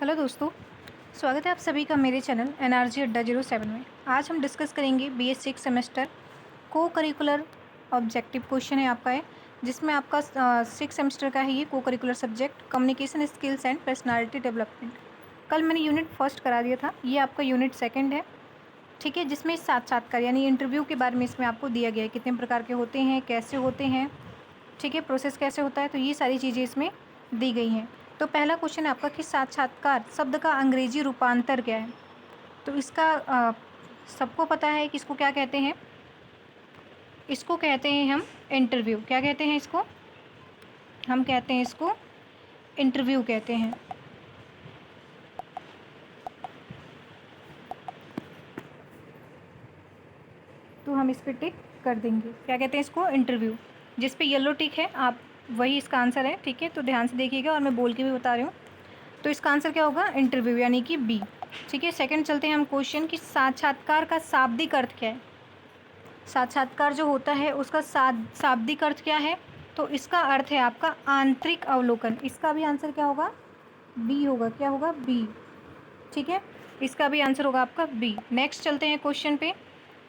Hello दोस्तों, स्वागत है आप सभी का मेरे चैनल एनआरजी अड्डा 07 में। आज हम डिस्कस करेंगे बीए सिक्स सेमेस्टर को करिकुलर ऑब्जेक्टिव क्वेश्चन है आपका है, जिसमें आपका सिक्स सेमेस्टर का है ये को curricular subject communication skills and personality development. कल मैंने यूनिट फर्स्ट करा दिया था, ये आपका यूनिट सेकंड है, ठीक है, जिसमें साक्षात्कार यानी इंटरव्यू के बारे में इसमें आपको दिया गया है, कितने प्रकार के होते हैं, कैसे होते हैं, ठीक है, प्रोसेस कैसे होता है, तो ये सारी चीज़ें इसमें दी गई हैं। तो पहला क्वेश्चन है आपका कि साक्षात्कार शब्द का अंग्रेजी रूपांतर क्या है। तो इसका सबको पता है कि इसको क्या कहते हैं। इसको कहते हैं हम इंटरव्यू। क्या कहते हैं इसको? हम कहते हैं इसको इंटरव्यू कहते हैं। तो हम इस पर टिक कर देंगे। क्या कहते हैं इसको? इंटरव्यू। जिस पे येलो टिक है आप वही इसका आंसर है, ठीक है। तो ध्यान से देखिएगा और मैं बोल के भी बता रही हूँ। तो इसका आंसर क्या होगा? इंटरव्यू, यानी कि बी, ठीक है। सेकंड चलते हैं हम क्वेश्चन कि साक्षात्कार का शाब्दिक अर्थ क्या है। साक्षात्कार जो होता है उसका शाब्दिक अर्थ क्या है? तो इसका अर्थ है आपका आंतरिक अवलोकन। इसका भी आंसर क्या होगा? बी होगा। क्या होगा? बी, ठीक है। इसका भी आंसर होगा आपका बी। नेक्स्ट चलते हैं क्वेश्चन पे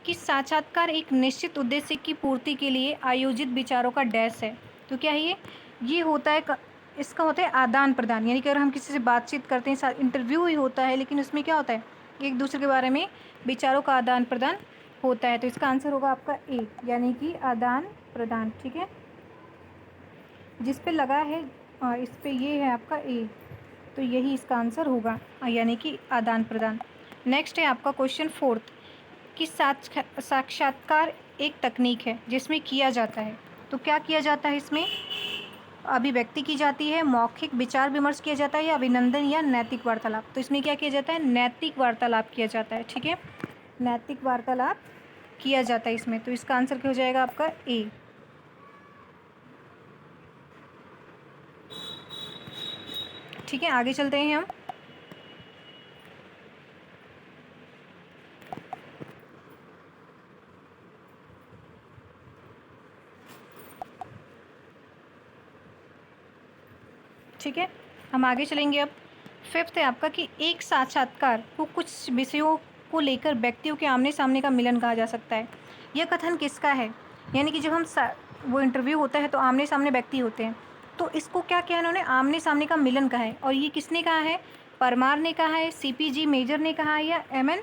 कि साक्षात्कार एक निश्चित उद्देश्य की पूर्ति के लिए आयोजित विचारों का डैश है। तो क्या है ये होता है इसका होता है आदान प्रदान, यानी कि अगर हम किसी से बातचीत करते हैं, इंटरव्यू ही होता है, लेकिन उसमें क्या होता है, एक दूसरे के बारे में विचारों का आदान प्रदान होता है। तो इसका आंसर होगा आपका ए, यानी कि आदान प्रदान, ठीक है। जिस पे लगा है इस पे ये है आपका ए, तो यही इसका आंसर होगा, यानी कि आदान प्रदान। नेक्स्ट है आपका क्वेश्चन फोर्थ कि साक्षात्कार एक तकनीक है जिसमें किया जाता है। तो क्या किया जाता है इसमें? अभिव्यक्ति की जाती है, मौखिक विचार विमर्श किया जाता है, या अभिनंदन या नैतिक वार्तालाप। तो इसमें क्या किया जाता है? नैतिक वार्तालाप किया जाता है, ठीक है। नैतिक वार्तालाप किया जाता है इसमें। तो इसका आंसर क्या हो जाएगा आपका? ए। ठीक है, आगे चलते हैं हम। ठीक है, हम आगे चलेंगे अब। फिफ्थ है आपका कि एक साक्षात्कार को कुछ विषयों को लेकर व्यक्तियों के आमने सामने का मिलन कहा जा सकता है। यह कथन किसका है? यानी कि जब हम वो इंटरव्यू होता है तो आमने सामने व्यक्ति होते हैं, तो इसको क्या किया इन्होंने? आमने सामने का मिलन कहा है। और ये किसने कहा है? परमार ने कहा है, सीपीजी मेजर ने कहा है, या एमएन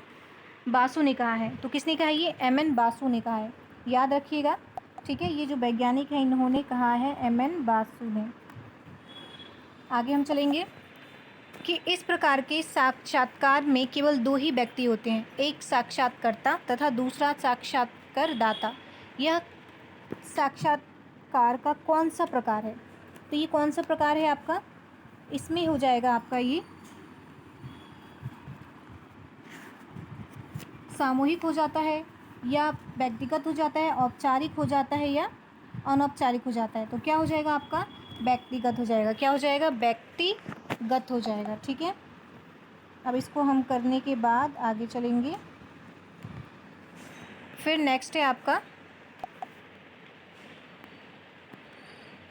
बासु ने कहा है। तो किसने कहा है? ये एमएन बासु ने कहा है, याद रखिएगा, ठीक है। ये जो वैज्ञानिक है इन्होंने कहा है एमएन बासु ने। आगे हम चलेंगे कि इस प्रकार के साक्षात्कार में केवल दो ही व्यक्ति होते हैं, एक साक्षात्कारकर्ता तथा दूसरा साक्षात्कारदाता। यह साक्षात्कार का कौन सा प्रकार है? तो ये कौन सा प्रकार है आपका? इसमें हो जाएगा आपका ये सामूहिक हो जाता है, या व्यक्तिगत हो जाता है, औपचारिक हो जाता है, या अनौपचारिक हो जाता है। तो क्या हो जाएगा आपका? व्यक्तिगत हो जाएगा। क्या हो जाएगा? व्यक्तिगत हो जाएगा, ठीक है। अब इसको हम करने के बाद आगे चलेंगे। फिर नेक्स्ट है आपका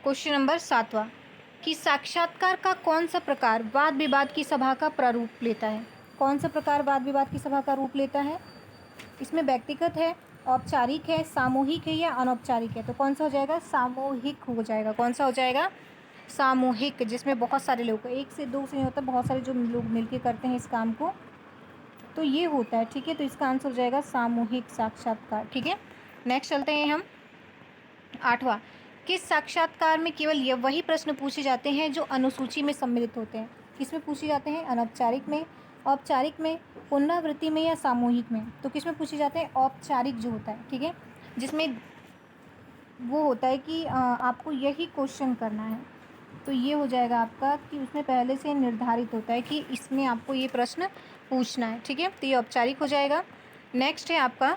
क्वेश्चन नंबर 7वां कि साक्षात्कार का कौन सा प्रकार वाद विवाद की सभा का प्रारूप लेता है। कौन सा प्रकार वाद विवाद की सभा का रूप लेता है? इसमें व्यक्तिगत है, औपचारिक है, सामूहिक है, या अनौपचारिक है। तो कौन सा हो जाएगा? सामूहिक हो जाएगा। कौन सा हो जाएगा? सामूहिक, जिसमें बहुत सारे लोग, एक से दो से नहीं होता, बहुत सारे जो लोग मिलके करते हैं इस काम को, तो ये होता है, ठीक है। तो इसका आंसर हो जाएगा सामूहिक साक्षात्कार, ठीक है। नेक्स्ट चलते हैं हम 8वां। किस साक्षात्कार में केवल ये वही प्रश्न पूछे जाते हैं जो अनुसूची में सम्मिलित होते हैं। किसमें पूछे जाते हैं? अनौपचारिक में, औपचारिक में, पुनरावृत्ति में, या सामूहिक में। तो किसमें पूछे जाते हैं? औपचारिक जो होता है, ठीक है, जिसमें वो होता है कि आपको यही क्वेश्चन करना है। तो ये हो जाएगा आपका कि उसमें पहले से निर्धारित होता है कि इसमें आपको ये प्रश्न पूछना है, ठीक है। तो ये औपचारिक हो जाएगा। नेक्स्ट है आपका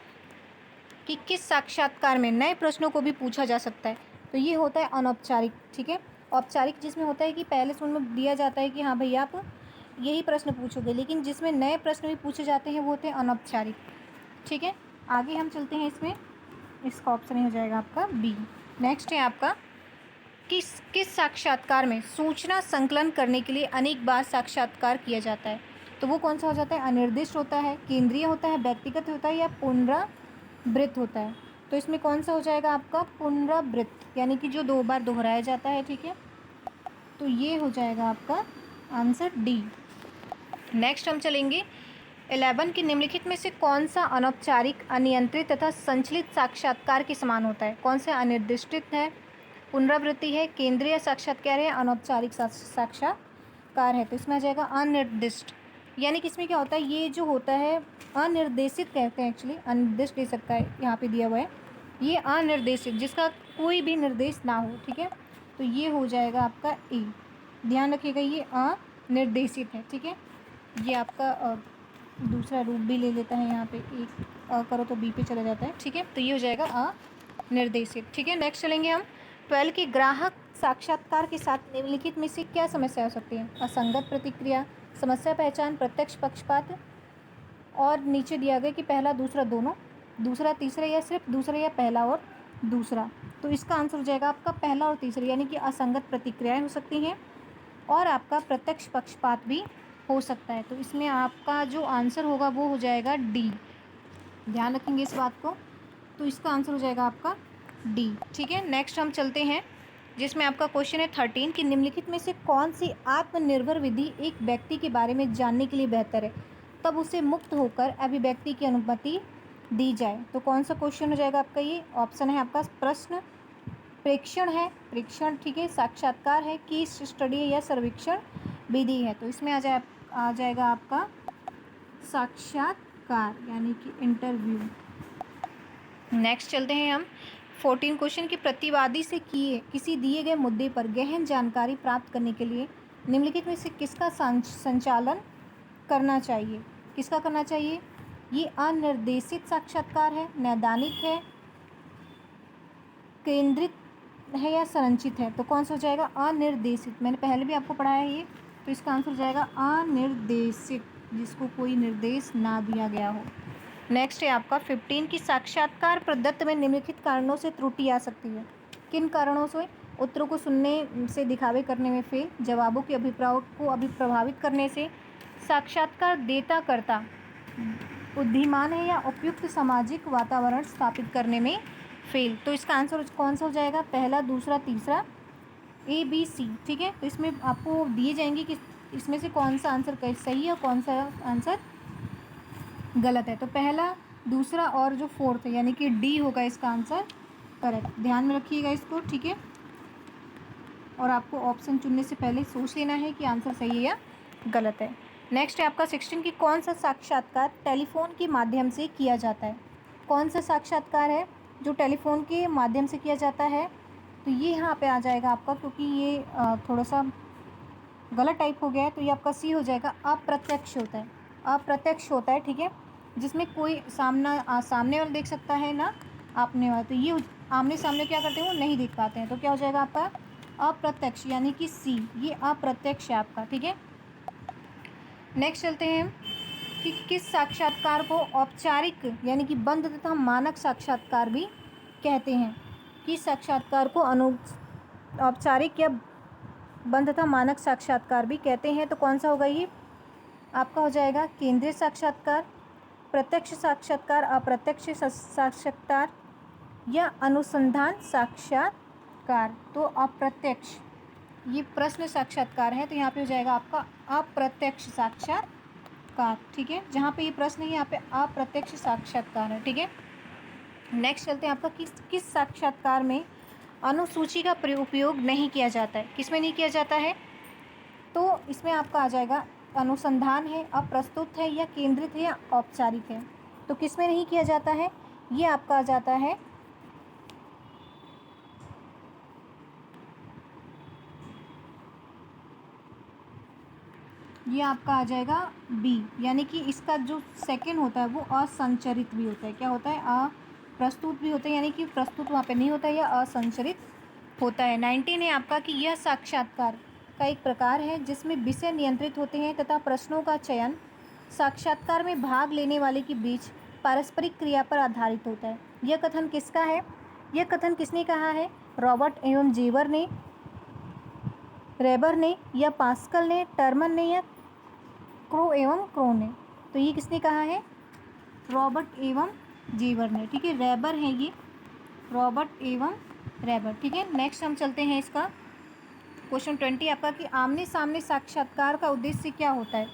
कि किस साक्षात्कार में नए प्रश्नों को भी पूछा जा सकता है। तो ये होता है अनौपचारिक, ठीक है। औपचारिक जिसमें होता है कि पहले से उनमें दिया जाता है कि हाँ भैया आप यही प्रश्न पूछोगे, लेकिन जिसमें नए प्रश्न भी पूछे जाते हैं वो होते हैं अनौपचारिक, ठीक है। आगे हम चलते हैं इसमें, इसका ऑप्शन हो जाएगा आपका बी। नेक्स्ट है आपका किस साक्षात्कार में सूचना संकलन करने के लिए अनेक बार साक्षात्कार किया जाता है? तो वो कौन सा हो जाता है? अनिर्दिष्ट होता है, केंद्रीय होता है, व्यक्तिगत होता है या पुनरावृत्त होता है? तो इसमें कौन सा हो जाएगा आपका? पुनरावृत्त, यानी कि जो 2 बार दोहराया जाता है, ठीक है। तो ये हो जाएगा आपका आंसर डी। नेक्स्ट हम चलेंगे 11 की निम्नलिखित में से कौन सा अनौपचारिक, अनियंत्रित तथा संचलित साक्षात्कार के समान होता है? कौन सा अनिर्दिष्ट है, पुनरावृत्ति है, केंद्रीय साक्षात्कार है, अनौपचारिक साक्षात्कार है? तो इसमें आ जाएगा अनिर्दिष्ट। यानी कि इसमें क्या होता है, ये जो होता है अनिर्देशित कहते हैं, एक्चुअली अनिर्दिष्ट दे सकता है, यहाँ पे दिया हुआ है ये अनिर्देशित, जिसका कोई भी निर्देश ना हो, ठीक है। तो ये हो जाएगा आपका ए। ध्यान रखिएगा ये अनिर्देशित है, ठीक है। ये आपका दूसरा रूप भी ले लेता है, यहाँ पे एक करो तो बी पे चला जाता है, ठीक है। तो ये हो जाएगा अनिर्देशित, ठीक है। नेक्स्ट चलेंगे हम 12 की ग्राहक साक्षात्कार के साथ निम्नलिखित में से क्या समस्या हो सकती है? असंगत प्रतिक्रिया, समस्या पहचान, प्रत्यक्ष पक्षपात, और नीचे दिया गया कि पहला दूसरा दोनों, दूसरा तीसरा या सिर्फ दूसरा या पहला और दूसरा। तो इसका आंसर हो जाएगा आपका पहला और तीसरा, यानी कि असंगत प्रतिक्रियाएं हो सकती हैं और आपका प्रत्यक्ष पक्षपात भी हो सकता है। तो इसमें आपका जो आंसर होगा वो हो जाएगा डी। ध्यान रखेंगे इस बात को। तो इसका आंसर हो जाएगा आपका डी, ठीक है। नेक्स्ट हम चलते हैं जिसमें आपका क्वेश्चन है 13 कि निम्नलिखित में से कौन सी आत्मनिर्भर विधि एक व्यक्ति के बारे में जानने के लिए बेहतर है, तब उसे मुक्त होकर अभिव्यक्ति की अनुमति दी जाए? तो कौन सा क्वेश्चन हो जाएगा आपका? ये ऑप्शन है आपका प्रश्न, प्रेक्षण है, प्रेक्षण, ठीक है, साक्षात्कार है, केस स्टडी है या सर्वेक्षण विधि है? तो इसमें आ जाएगा आपका साक्षात्कार, यानी कि इंटरव्यू। नेक्स्ट चलते हैं हम 14 क्वेश्चन की प्रतिवादी से किसी दिए गए मुद्दे पर गहन जानकारी प्राप्त करने के लिए निम्नलिखित में से किसका संचालन करना चाहिए? किसका करना चाहिए? ये अनिर्देशित साक्षात्कार है, नैदानिक है, केंद्रित है या संरचित है? तो कौन सा हो जाएगा? अनिर्देशित। मैंने पहले भी आपको पढ़ाया है ये। तो इसका आंसर हो जाएगा अनिर्देशित, जिसको कोई निर्देश ना दिया गया हो। नेक्स्ट है आपका 15 की साक्षात्कार प्रदत्त में निम्नलिखित कारणों से त्रुटि आ सकती है। किन कारणों से? उत्तरों को सुनने से दिखावे करने में फेल, जवाबों के अभिप्रायों को प्रभावित करने से, साक्षात्कार देता करता बुद्धिमान है या उपयुक्त सामाजिक वातावरण स्थापित करने में फेल। तो इसका आंसर कौन सा हो जाएगा? पहला, दूसरा, तीसरा, ए बी सी, ठीक है। तो इसमें आपको दिए जाएंगे कि इसमें से कौन सा आंसर सही है और कौन सा आंसर गलत है। तो पहला, दूसरा और जो फोर्थ है, यानी कि डी होगा इसका आंसर करेक्ट। ध्यान में रखिएगा इसको, ठीक है। और आपको ऑप्शन चुनने से पहले सोच लेना है कि आंसर सही है या गलत है। नेक्स्ट है आपका 16 की कौन सा साक्षात्कार टेलीफोन के माध्यम से किया जाता है? कौन सा साक्षात्कार है जो टेलीफोन के माध्यम से किया जाता है? तो ये यहाँ पे आ जाएगा आपका, क्योंकि ये थोड़ा सा गलत टाइप हो गया है, तो ये आपका सी हो जाएगा। अप्रत्यक्ष होता है, अप्रत्यक्ष होता है, ठीक है, जिसमें कोई सामने वाला देख सकता है ना आपने वाला। तो ये आमने सामने क्या करते हैं, वो नहीं देख पाते हैं। तो क्या हो जाएगा आपका? अप्रत्यक्ष, यानी कि सी, ये अप्रत्यक्ष है आपका, ठीक है। नेक्स्ट चलते हैं कि किस साक्षात्कार को औपचारिक यानी कि बंद तथा मानक साक्षात्कार भी कहते हैं? किस साक्षात्कार को औपचारिक या बंद तथा मानक साक्षात्कार भी कहते हैं? तो कौन सा होगा ये? आपका हो जाएगा केंद्रीय साक्षात्कार, प्रत्यक्ष साक्षात्कार, अप्रत्यक्ष साक्षात्कार या अनुसंधान साक्षात्कार। तो अप्रत्यक्ष, ये प्रश्न साक्षात्कार है, तो यहाँ पे हो जाएगा आपका अप्रत्यक्ष साक्षात्कार, ठीक है। जहाँ पे ये प्रश्न है यहाँ पे अप्रत्यक्ष साक्षात्कार है, ठीक है। नेक्स्ट चलते हैं आपका किस साक्षात्कार में अनुसूची का उपयोग नहीं किया जाता है? किस में नहीं किया जाता है? तो इसमें आपका आ जाएगा अनुसंधान है, अप्रस्तुत है या केंद्रित है या औपचारिक है। तो किस में नहीं किया जाता है? ये आपका आ जाता है ये आपका आ जाएगा बी, यानी कि इसका जो सेकंड होता है वो असंचरित भी होता है। क्या होता है? अप्रस्तुत भी होता है, यानी कि प्रस्तुत वहाँ पे नहीं होता है या असंचरित होता है। 19 है आपका कि यह साक्षात्कार का एक प्रकार है जिसमें विषय नियंत्रित होते हैं तथा प्रश्नों का चयन साक्षात्कार में भाग लेने वाले के बीच पारस्परिक क्रिया पर आधारित होता है। यह कथन किसका है? यह कथन किसने कहा है? रॉबर्ट एवं जेवर ने। रेबर ने या पास्कल ने, टर्मन ने या क्रो एवं क्रो ने? तो ये किसने कहा है? रॉबर्ट एवं जेवर ने। ठीक है, रेबर है ये, रॉबर्ट एवं रेबर। ठीक है, नेक्स्ट हम चलते हैं इसका क्वेश्चन 20 आपका कि आमने सामने साक्षात्कार का उद्देश्य क्या होता है?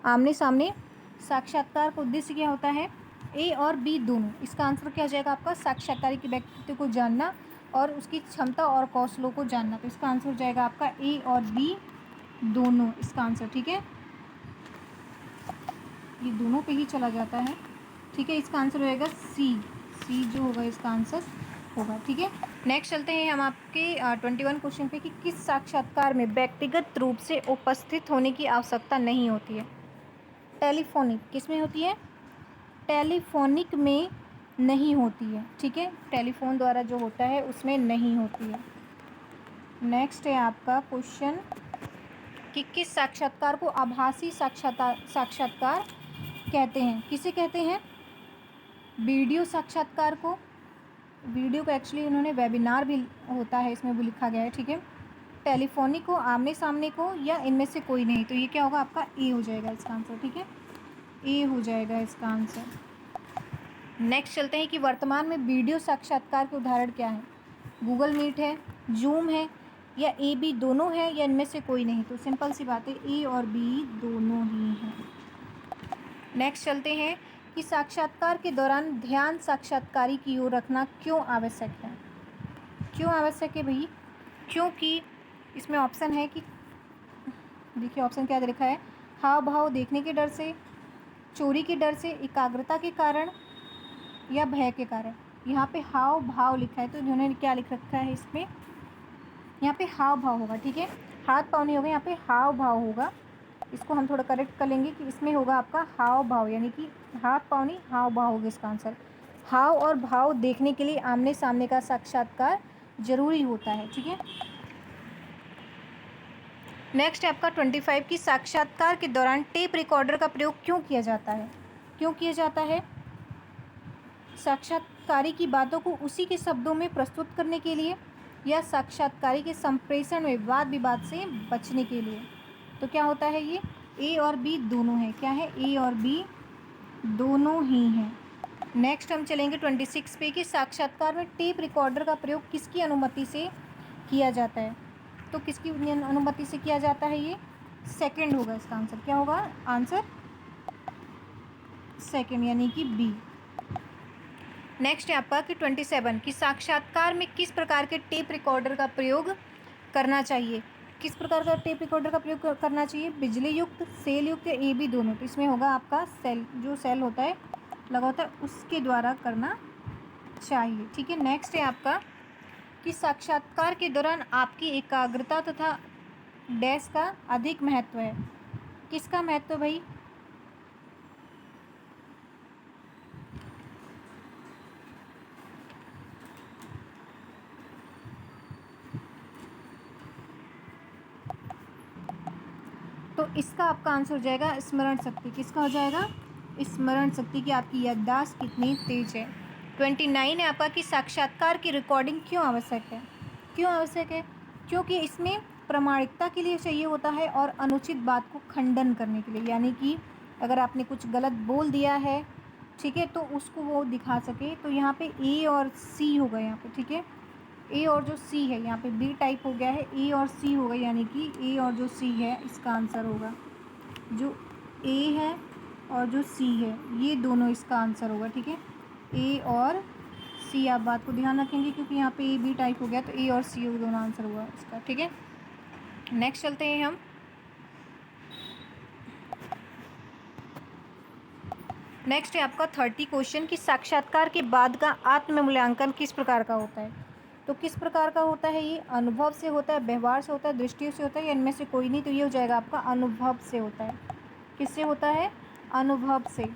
आमने सामने साक्षात्कार का उद्देश्य क्या होता है? ए और बी दोनों। इसका आंसर क्या हो जाएगा आपका? साक्षात्कारी के व्यक्तित्व को जानना और उसकी क्षमता और कौशलों को जानना। तो इसका आंसर हो जाएगा आपका ए और बी दोनों, इसका आंसर। ठीक है, ये दोनों पे ही चला जाता है। ठीक है, इसका आंसर होएगा सी, सी जो होगा इसका आंसर होगा। ठीक है, नेक्स्ट चलते हैं हम आपके 21 क्वेश्चन पे कि किस साक्षात्कार में व्यक्तिगत रूप से उपस्थित होने की आवश्यकता नहीं होती है? टेलीफोनिक किस में होती है? टेलीफोनिक में नहीं होती है। ठीक है, टेलीफोन द्वारा जो होता है उसमें नहीं होती है। नेक्स्ट है आपका क्वेश्चन कि किस साक्षात्कार को आभासी साक्षात्कार कहते हैं? किसे कहते हैं? वीडियो साक्षात्कार को, वीडियो को एक्चुअली उन्होंने वेबिनार भी होता है इसमें भी लिखा गया है। ठीक है, टेलीफोनिक को, आमने सामने को, या इनमें से कोई नहीं। तो ये क्या होगा आपका? ए हो जाएगा इसका आंसर। ठीक है, ए हो जाएगा इसका आंसर। नेक्स्ट चलते हैं कि वर्तमान में वीडियो साक्षात्कार के उदाहरण क्या हैं? गूगल मीट है, जूम है, या ए बी दोनों है, या इनमें से कोई नहीं? तो सिंपल सी बात है, ए और बी दोनों ही हैं। नेक्स्ट चलते हैं कि साक्षात्कार के दौरान ध्यान साक्षात्कारी की ओर रखना क्यों आवश्यक है? क्यों आवश्यक है भाई? क्योंकि इसमें ऑप्शन है कि देखिए ऑप्शन क्या दे रखा है? हाव भाव देखने के डर से, चोरी के डर से, एकाग्रता के कारण, या भय के कारण। यहाँ पे हाव भाव लिखा है तो इन्होंने क्या लिख रखा है इसमें? यहाँ पे हाव भाव होगा। ठीक है, हाथ पाँव नहीं होगा, यहाँ पे हाव भाव होगा। इसको हम थोड़ा करेक्ट कर लेंगे कि इसमें होगा आपका हाव भाव, यानी कि हाथ पाँव नहीं, हाव भाव होगा इसका आंसर। हाव और भाव देखने के लिए आमने सामने का साक्षात्कार जरूरी होता है। ठीक है, नेक्स्ट है आपका 25 की साक्षात्कार के दौरान टेप रिकॉर्डर का प्रयोग क्यों किया जाता है? क्यों किया जाता है? साक्षात्कारी की बातों को उसी के शब्दों में प्रस्तुत करने के लिए, या साक्षात्कारी के संप्रेषण में वाद विवाद से बचने के लिए। तो क्या होता है ये? ए और बी दोनों है। क्या है? ए और बी दोनों ही हैं। नेक्स्ट हम चलेंगे 26 पे कि साक्षात्कार में टेप रिकॉर्डर का प्रयोग किसकी अनुमति से किया जाता है? तो किसकी अनुमति से किया जाता है? ये सेकंड होगा इसका आंसर। क्या होगा आंसर? सेकंड, यानी कि बी। नेक्स्ट है आपका कि 27 कि साक्षात्कार में किस प्रकार के टेप रिकॉर्डर का प्रयोग करना चाहिए? किस प्रकार का टेप रिकॉर्डर का प्रयोग करना चाहिए? बिजली युक्त, सेल युक्त, या ए बी दोनों? तो इसमें होगा आपका सेल, जो सेल होता है लगा होता है उसके द्वारा करना चाहिए। ठीक है, नेक्स्ट है आपका कि साक्षात्कार के दौरान आपकी एकाग्रता तथा डैश का अधिक महत्व है। किसका महत्व भाई? तो इसका आपका आंसर हो जाएगा स्मरण शक्ति। किसका हो जाएगा? स्मरण शक्ति की आपकी याददाश्त कितनी तेज है। 29 है आपका कि साक्षात्कार की रिकॉर्डिंग क्यों आवश्यक है? क्यों आवश्यक है? क्योंकि इसमें प्रामाणिकता के लिए चाहिए होता है और अनुचित बात को खंडन करने के लिए, यानी कि अगर आपने कुछ गलत बोल दिया है, ठीक है, तो उसको वो दिखा सके। तो यहाँ पे ए और सी होगा यहाँ पे। ठीक है, ए और जो सी है, यहाँ पे बी टाइप हो गया है, ए और सी होगा, यानी कि ए और जो सी है इसका आंसर होगा। जो ए है और जो सी है ये दोनों इसका आंसर होगा। ठीक है, ए और सी, आप बात को ध्यान रखेंगे क्योंकि यहाँ पे ए बी टाइप हो गया तो ए और सी दोनों आंसर होगा इसका। ठीक है, नेक्स्ट चलते हैं हम। नेक्स्ट है आपका 30 क्वेश्चन कि साक्षात्कार के बाद का आत्म मूल्यांकन किस प्रकार का होता है? तो किस प्रकार का होता है ये? अनुभव से होता है, व्यवहार से होता है, दृष्टि से होता है, या इनमें से कोई नहीं? तो ये हो जाएगा आपका अनुभव से होता है। किससे होता है? अनुभव से।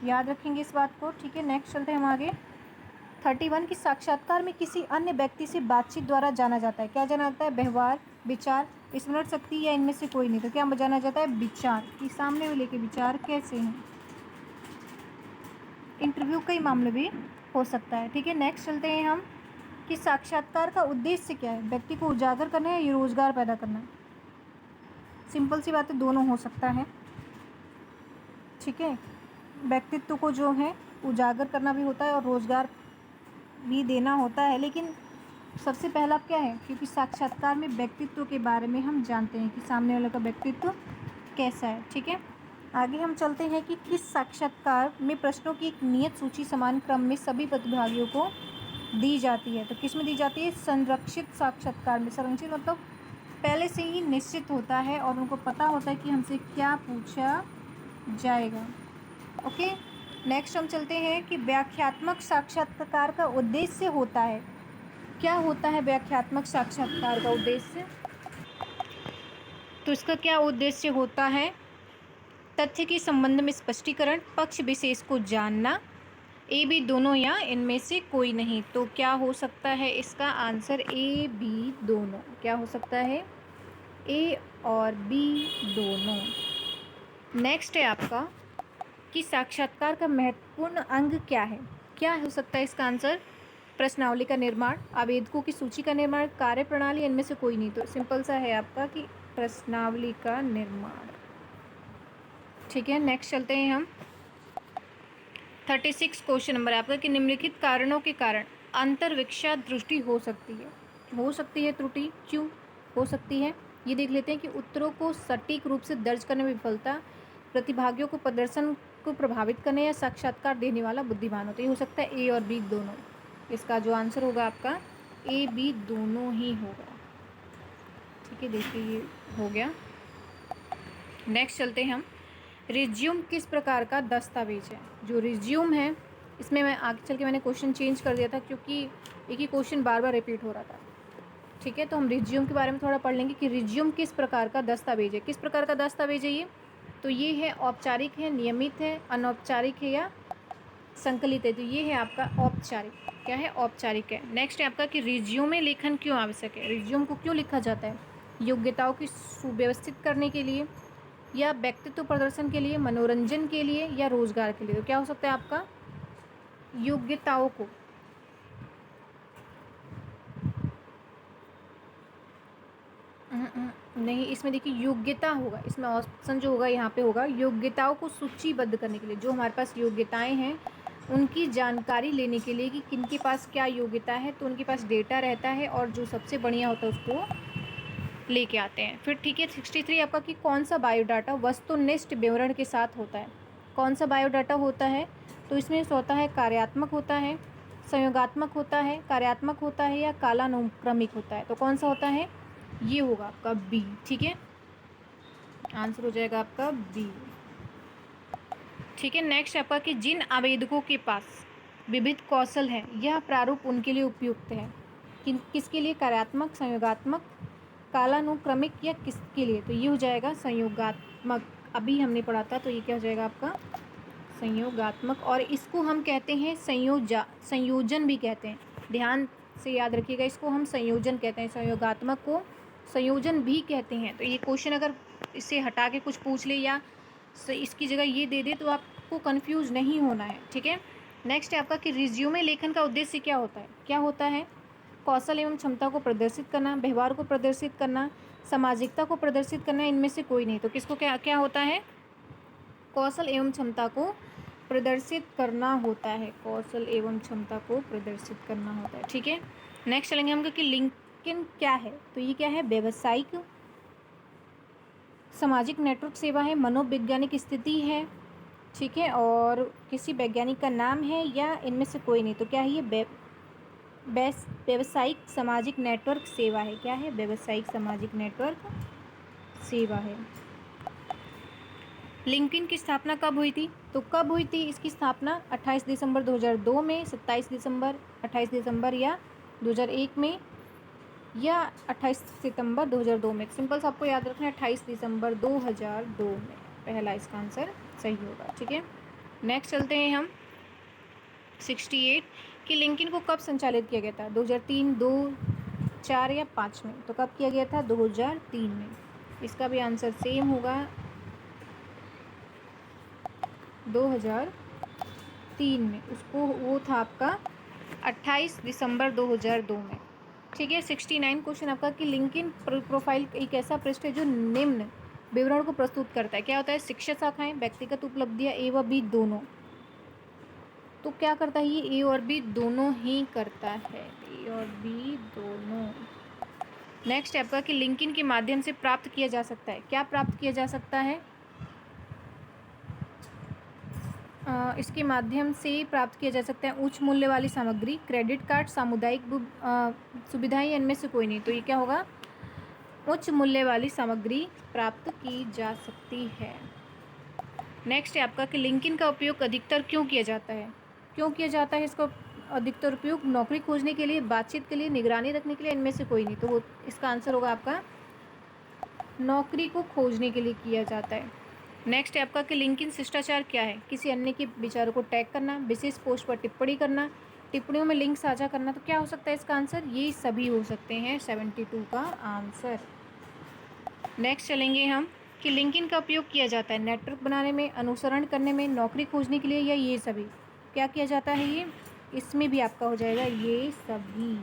याद रखेंगे इस बात को। ठीक है, नेक्स्ट चलते हैं हम आगे। 31 की साक्षात्कार में किसी अन्य व्यक्ति से बातचीत द्वारा जाना जाता है। क्या जाना जाता है? व्यवहार, विचार, स्मरण शक्ति, या इनमें से कोई नहीं? तो क्या जाना जाता है? विचार, कि सामने वाले के विचार कैसे हैं। इंटरव्यू कई मामले भी हो सकता है। ठीक है, नेक्स्ट चलते हैं हम कि साक्षात्कार का उद्देश्य क्या है? व्यक्ति को उजागर करना है या रोजगार पैदा करना है? सिंपल सी बात है, दोनों हो सकता है, ठीक है। व्यक्तित्व को जो है उजागर करना भी होता है और रोज़गार भी देना होता है, लेकिन सबसे पहला क्या है, क्योंकि साक्षात्कार में व्यक्तित्व के बारे में हम जानते हैं कि सामने वाले का व्यक्तित्व कैसा है, ठीक है। आगे हम चलते हैं कि किस साक्षात्कार में प्रश्नों की एक नियत सूची समान क्रम में सभी प्रतिभागियों को दी जाती है। तो किस में दी जाती है? संरक्षित साक्षात्कार में। संरक्षित मतलब पहले से ही निश्चित होता है और उनको पता होता है कि हमसे क्या पूछा जाएगा। ओके, नेक्स्ट हम चलते हैं कि व्याख्यात्मक साक्षात्कार का उद्देश्य होता है। क्या होता है व्याख्यात्मक साक्षात्कार का उद्देश्य? तो इसका क्या उद्देश्य होता है? तथ्य के संबंध में स्पष्टीकरण, पक्ष विशेष को जानना, ए बी दोनों या इनमें से कोई नहीं। तो क्या हो सकता है इसका आंसर? ए बी दोनों। क्या हो सकता है? ए और बी दोनों। नेक्स्ट है आपका कि साक्षात्कार का महत्वपूर्ण अंग क्या है? क्या हो सकता है इसका आंसर? प्रश्नावली का निर्माण, आवेदकों की सूची का निर्माण, कार्यप्रणाली, इनमें से कोई नहीं। तो सिंपल सा है आपका कि प्रश्नावली का निर्माण, ठीक है। नेक्स्ट चलते हैं हम 36 क्वेश्चन नंबर आपका कि निम्नलिखित कारणों के कारण अंतर्विक्षा त्रुटि हो सकती है। हो सकती है त्रुटि, क्यों हो सकती है ये देख लेते हैं कि उत्तरों को सटीक रूप से दर्ज करने में विफलता, प्रतिभागियों को प्रदर्शन को प्रभावित करने या साक्षात्कार देने वाला बुद्धिमान हो। तो ये हो सकता है ए और बी दोनों। इसका जो आंसर होगा आपका ए बी दोनों ही होगा, ठीक है। देखिए ये हो गया। नेक्स्ट चलते हैं हम, रिज्यूम किस प्रकार का दस्तावेज है? जो रिज्यूम है इसमें मैं आगे चल के मैंने क्वेश्चन चेंज कर दिया था क्योंकि एक ही क्वेश्चन बार बार रिपीट हो रहा था, ठीक है। तो हम रिज्यूम के बारे में थोड़ा पढ़ लेंगे कि रिज्यूम किस प्रकार का दस्तावेज है। किस प्रकार का दस्तावेज है ये? तो ये है औपचारिक है, नियमित है, अनौपचारिक है या संकलित है। तो ये है आपका औपचारिक। क्या है? औपचारिक है। नेक्स्ट है आपका कि रिज्यूमे लेखन क्यों आवश्यक है? रिज्यूम को क्यों लिखा जाता है? योग्यताओं की सुव्यवस्थित करने के लिए या व्यक्तित्व प्रदर्शन के लिए, मनोरंजन के लिए या रोजगार के लिए। तो क्या हो सकता है आपका? योग्यताओं को, नहीं, इसमें देखिए योग्यता होगा, इसमें ऑप्शन जो होगा यहाँ पे होगा योग्यताओं को सूचीबद्ध करने के लिए। जो हमारे पास योग्यताएं हैं उनकी जानकारी लेने के लिए कि किनके पास क्या योग्यता है, तो उनके पास डेटा रहता है और जो सबसे बढ़िया होता है उसको लेके आते हैं। फिर ठीक है 63 आपका कि कौन सा बायोडाटा वस्तुनिष्ठ विवरण के साथ होता है? कौन सा बायोडाटा होता है? तो इसमें होता है कार्यात्मक होता है, संयोगात्मक होता है, कार्यात्मक होता है या कालानुक्रमिक होता है। तो कौन सा होता है? ये होगा आपका बी, ठीक है। आंसर हो जाएगा आपका बी, ठीक है। नेक्स्ट आपका कि जिन आवेदकों के पास विविध कौशल है यह प्रारूप उनके लिए उपयुक्त है। किसके लिए? कार्यात्मक, संयोगात्मक, कालानुक्रमिक या किसके लिए? तो ये हो जाएगा संयोगात्मक। अभी हमने पढ़ा था, तो ये क्या हो जाएगा आपका? संयोगात्मक। और इसको हम कहते हैं संयोजन भी कहते हैं। ध्यान से याद रखिएगा, इसको हम संयोजन कहते हैं। संयोगात्मक को संयोजन भी कहते हैं। तो ये क्वेश्चन अगर इससे हटा के कुछ पूछ ले या इसकी जगह ये दे दे तो आपको कंफ्यूज नहीं होना है, ठीक है। नेक्स्ट है आपका कि रिज्यूमे लेखन का उद्देश्य क्या होता है? क्या होता है? कौशल एवं क्षमता को प्रदर्शित करना, व्यवहार को प्रदर्शित करना, सामाजिकता को प्रदर्शित करना, इनमें से कोई नहीं। तो किसको क्या क्या होता है? कौशल एवं क्षमता को प्रदर्शित करना होता है। कौशल एवं क्षमता को प्रदर्शित करना होता है, ठीक है। नेक्स्ट चलेंगे हम कि लिंक्डइन क्या है? तो ये क्या है? व्यावसायिक सामाजिक नेटवर्क सेवा है, मनोवैज्ञानिक स्थिति है, ठीक है, और किसी वैज्ञानिक का नाम है या इनमें से कोई नहीं। तो क्या है ये? व्यावसायिक सामाजिक नेटवर्क सेवा है। क्या है? व्यावसायिक सामाजिक नेटवर्क सेवा है। लिंक्डइन की स्थापना कब हुई थी? तो कब हुई थी इसकी स्थापना? 28 दिसंबर 2002 में, 27 दिसंबर, 28 दिसंबर या 2001 में या 28 सितंबर 2002 में। सिंपल सा आपको याद रखना है 28 दिसंबर 2002 में। पहला इसका आंसर सही होगा, ठीक है। नेक्स्ट चलते हैं हम 68 कि लिंक्डइन को कब संचालित किया गया था? 2003, 2, 4 या 5 में। तो कब किया गया था? 2003 में। इसका भी आंसर सेम होगा 2003 में। उसको वो था आपका 28 दिसंबर 2002 में, ठीक है। 69 क्वेश्चन आपका कि लिंक्डइन प्रोफाइल एक ऐसा पृष्ठ है जो निम्न विवरण को प्रस्तुत करता है। क्या होता है? शिक्षा शाखाएं, व्यक्तिगत उपलब्धियां, ए व बी दोनों। तो क्या करता है ये? ए और बी दोनों ही करता है, ए और बी दोनों। नेक्स्ट आपका कि लिंकिन के माध्यम से प्राप्त किया जा सकता है। क्या प्राप्त किया जा सकता है? इसके माध्यम से प्राप्त किया जा सकता है उच्च मूल्य वाली सामग्री, क्रेडिट कार्ड, सामुदायिक सुविधाएं, इनमें से कोई नहीं। तो ये क्या होगा? उच्च मूल्य वाली सामग्री प्राप्त की जा सकती है। नेक्स्ट है आपका कि लिंकिन का उपयोग अधिकतर क्यों किया जाता है? क्यों किया जाता है इसका अधिकतर उपयोग? नौकरी खोजने के लिए, बातचीत के लिए, निगरानी रखने के लिए, इनमें से कोई नहीं। तो वो इसका आंसर होगा आपका नौकरी को खोजने के लिए किया जाता है। नेक्स्ट है आपका कि लिंकिन शिष्टाचार क्या है? किसी अन्य के विचारों को टैग करना, विशेष पोस्ट पर टिप्पणी करना, टिप्पणियों में लिंक साझा करना। तो क्या हो सकता है इसका आंसर? ये सभी हो सकते हैं 72 का आंसर। नेक्स्ट चलेंगे हम कि लिंकिन का उपयोग किया जाता है नेटवर्क बनाने में, अनुसरण करने में, नौकरी खोजने के लिए, या ये सभी। क्या किया जाता है ये? इसमें भी आपका हो जाएगा ये सभी।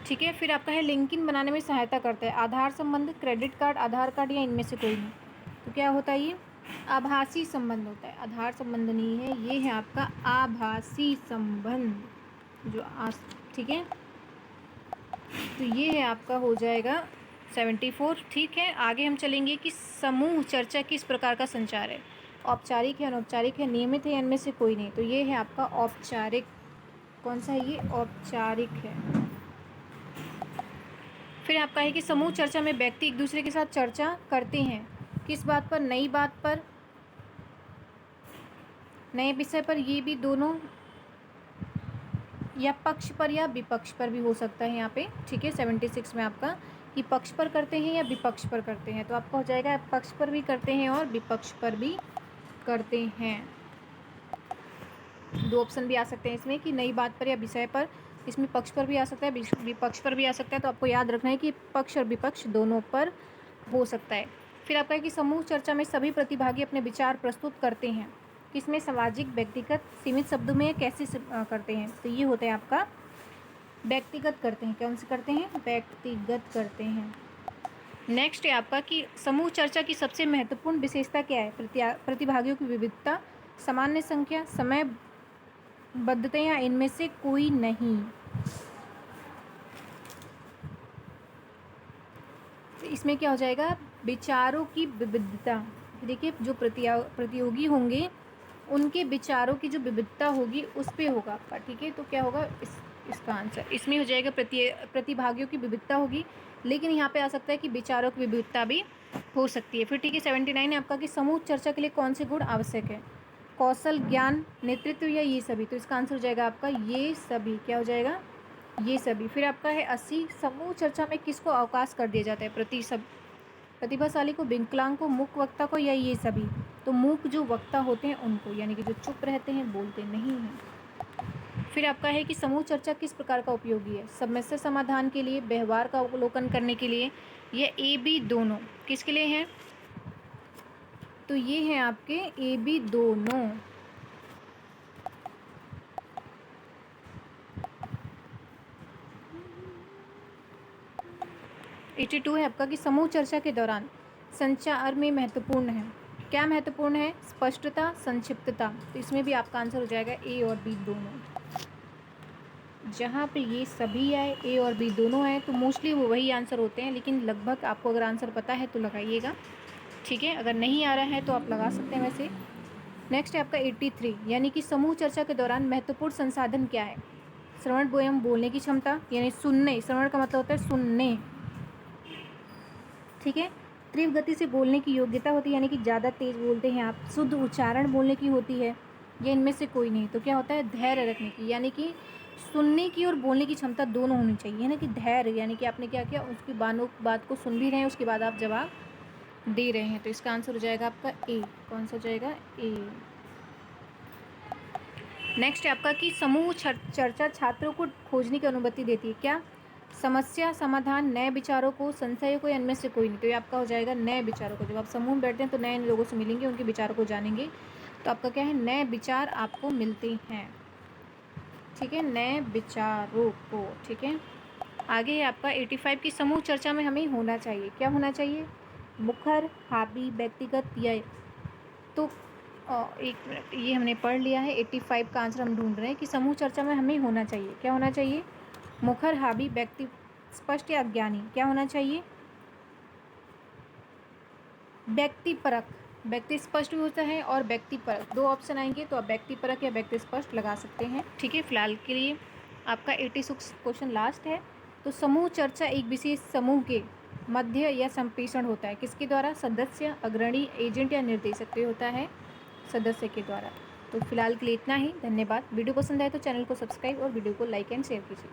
ठीक है, फिर आपका है लिंकिन बनाने में सहायता करता है आधार संबंध, क्रेडिट कार्ड, आधार कार्ड, या इनमें से कोई नहीं। तो क्या होता है ये? आभासी संबंध होता है, आधार संबंध नहीं है, ये है आपका आभासी संबंध जो ठीक है। तो ये है आपका हो जाएगा 74। ठीक है, आगे हम चलेंगे कि समूह चर्चा किस प्रकार का संचार है? औपचारिक है, अनौपचारिक है, नियमित है, या इनमें से कोई नहीं। तो ये है आपका औपचारिक। कौन सा है ये? औपचारिक है। फिर आपका है कि समूह चर्चा में व्यक्ति एक दूसरे के साथ चर्चा करते हैं किस बात पर? नई बात पर, नए विषय पर, ये भी दोनों, या पक्ष पर या विपक्ष पर भी हो सकता है यहाँ पे। ठीक है, 76 में आपका कि पक्ष पर करते हैं या विपक्ष पर करते हैं। तो आपका हो जाएगा पक्ष पर भी करते हैं और विपक्ष पर भी करते हैं। दो ऑप्शन भी आ सकते हैं इसमें कि नई बात पर या विषय पर। इसमें पक्ष पर भी आ सकता है, विपक्ष पर भी आ सकता है। तो आपको याद रखना है कि पक्ष और विपक्ष दोनों पर हो सकता है। फिर आपका है कि समूह चर्चा में सभी प्रतिभागी अपने विचार प्रस्तुत करते हैं किसमें? सामाजिक, व्यक्तिगत, सीमित शब्दों में, कैसे करते हैं? तो ये होता है आपका व्यक्तिगत करते हैं। कौन से करते हैं? व्यक्तिगत करते हैं। नेक्स्ट है आपका कि समूह चर्चा की सबसे महत्वपूर्ण विशेषता क्या है? प्रतिभागियों की विविधता, सामान्य संख्या, समयबद्धता, या इनमें से कोई नहीं। तो इसमें क्या हो जाएगा? विचारों की विविधता। देखिए, जो प्रतियोगी होंगे उनके विचारों की जो विविधता होगी उस पे होगा आपका। ठीक है, तो क्या होगा इसका आंसर? इसमें हो जाएगा प्रतिभागियों की विविधता होगी, लेकिन यहाँ पे आ सकता है कि विचारों की विविधता भी हो सकती है। फिर ठीक है, 79 है आपका कि समूह चर्चा के लिए कौन से गुण आवश्यक है? कौशल, ज्ञान, नेतृत्व, या ये सभी। तो इसका आंसर हो जाएगा आपका ये सभी। क्या हो जाएगा? ये सभी। फिर आपका है 80 समूह चर्चा में किसको अवकाश कर दिया जाता है? प्रतिभाशाली को, विकलांग को, मूक वक्ता को, या ये सभी। तो मूक जो वक्ता होते हैं उनको, यानी कि जो चुप रहते हैं, बोलते नहीं हैं। फिर आपका है कि समूह चर्चा किस प्रकार का उपयोगी है? समस्या समाधान के लिए, व्यवहार का अवलोकन करने के लिए, या ए बी दोनों। किसके लिए है? तो ये है आपके ए बी दोनों। एटी टू है आपका कि समूह चर्चा के दौरान संचार में महत्वपूर्ण है। क्या महत्वपूर्ण है? स्पष्टता, संक्षिप्तता। तो इसमें भी आपका आंसर हो जाएगा ए और बी दोनों। जहाँ पे ये सभी आए, ए और बी दोनों आए, तो मोस्टली वो वही आंसर होते हैं, लेकिन लगभग आपको अगर आंसर पता है तो लगाइएगा। ठीक है, अगर नहीं आ रहा है तो आप लगा सकते हैं वैसे। नेक्स्ट है आपका 83, यानी कि समूह चर्चा के दौरान महत्वपूर्ण संसाधन क्या है? श्रवण एवं बोलने की क्षमता, यानी सुनने। श्रवण का मतलब होता है सुनने। ठीक है, तीव्र गति से बोलने की योग्यता होती है, यानी कि ज़्यादा तेज बोलते हैं आप। शुद्ध उच्चारण बोलने की होती है, ये इनमें से कोई नहीं। तो क्या होता है? धैर्य रखने की, यानी कि सुनने की और बोलने की क्षमता दोनों होनी चाहिए, है ना। कि धैर्य, यानी कि आपने क्या किया, उसकी बात को सुन भी रहे हैं, उसके बाद आप जवाब दे रहे हैं। तो इसका आंसर हो जाएगा आपका ए। कौन सा हो जाएगा? ए। नेक्स्ट है आपका कि समूह चर्चा छात्रों को खोजने की अनुमति देती है। क्या? समस्या समाधान, नए विचारों को, संशय को, या इनमें से कोई नहीं। तो ये आपका हो जाएगा नए विचारों को। जब आप समूह में बैठते हैं तो नए लोगों से मिलेंगे, उनके विचारों को जानेंगे, तो आपका क्या है? नए विचार आपको मिलते हैं। ठीक है, नए विचारों को। ठीक है, आगे है आपका 85 की समूह चर्चा में हमें होना चाहिए, क्या होना चाहिए? मुखर, हावी, व्यक्तिगत या तो 1 मिनट, ये हमने पढ़ लिया है। 85 का आंसर हम ढूंढ रहे हैं कि समूह चर्चा में हमें होना चाहिए, क्या होना चाहिए? मुखर, हावी, व्यक्ति स्पष्ट या अज्ञानी, क्या होना चाहिए? व्यक्तिपरक। व्यक्ति स्पष्ट भी होता है और व्यक्तिपरक, 2 ऑप्शन आएंगे तो आप व्यक्तिपरक या व्यक्ति स्पष्ट लगा सकते हैं। ठीक है, फिलहाल के लिए आपका 86 क्वेश्चन लास्ट है। तो समूह चर्चा एक विशेष समूह के मध्य या संप्रेषण होता है, किसके द्वारा? सदस्य, अग्रणी, एजेंट या निर्देशक पे होता है, सदस्य के द्वारा। तो फिलहाल के लिए इतना ही, धन्यवाद। वीडियो पसंद आए तो चैनल को सब्सक्राइब और वीडियो को लाइक एंड शेयर कीजिए।